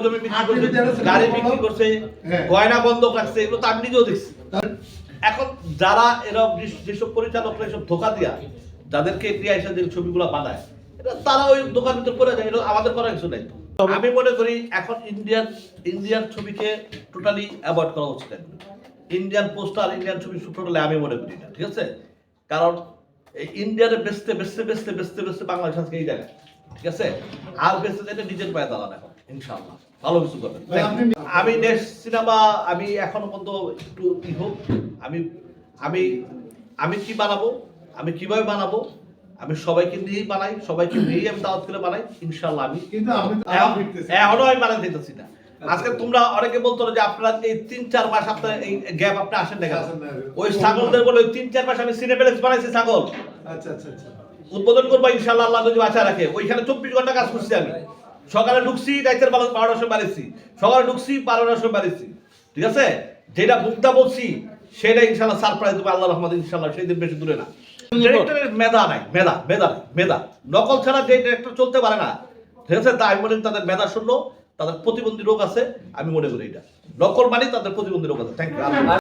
জমি বিক্রি করছে, গাড়ি বিক্রি করছে, গয়না বন্ধক রাখছে, এগুলো তো আমি নিজেও দেখছি। এখন যারা এরা যেসব পরিচালকরা এসব ধোকা দিয়া যাদেরকে ক্রিয়া হিসেবে যে ছবিগুলো বানায়, এটা তারা ওই দোকান ভিতর করে যায়, এটা আমাদের করার কিছু নাই। আমি মনে করি এখন ইন্ডিয়ান ছবিকে টোটালি অ্যাভয়েড করা উচিত। ইন্ডিয়ান পোস্টার, ইন্ডিয়ান ছবি টোটালি আমি মনে করি না, ঠিক আছে? কারণ এই ইন্ডিয়ারে বেচতে বাংলাদেশ আজকে এই জায়গায়, ঠিক আছে? আর বেচতে যেতে নিজের পায়ে দাঁড়ান এখন, ইনশাআল্লাহ ভালো কিছু করবেন। আমি নেক্সট সিনেমা আমি এখনো পর্যন্ত একটু হোক, আমি কি বানাবো, আমি কিভাবে বানাবো, আমি সবাইকে নিয়েই বানাই, সবাইকে নিয়েই আমি দাওয়াত করে বানাই, ইনশাআল্লাহ। আমি কিন্তু এখনো আমি বানাতে দিতেছি না। আজকে তোমরা অনেকে বলতো যে আপনারা এই 3-4 মাস আপনার এই গ্যাপ আপনি আসেন না কেন? ওই ছাগলদের বলে 3-4 মাস আমি সিনেপ্লেক্স বানাইছি ছাগল। আচ্ছা উদ্বোধন করবো ইনশাআল্লাহ, আল্লাহ যদি বাঁচা রাখে। ওইখানে 24 ঘন্টা কাজ করছি আমি। সকালে ঢুকছি, রাতের 12টার সময় বাড়িছি, সকালে ঢুকছি 12টার সময় বাড়িছি, ঠিক আছে? যেটা বুকটা বলছি সেটা ইনশাআল্লাহ সারপ্রাইজ দেবো আল্লাহর রহমতে, ইনশাআল্লাহ। সেই দিন বেশি দূরে না। ডিরেক্টরের মেধা নাই, মেধা নকল ছাড়া যে ডিরেক্টর চলতে পারে না, ঠিক আছে? তাই মনে তাদের মেধা শূন্য, তাদের প্রতিবন্ধী রোগ আছে। আমি মনে করি এটা নকল মানে তাদের প্রতিবন্ধী রোগ আছে। Thank you.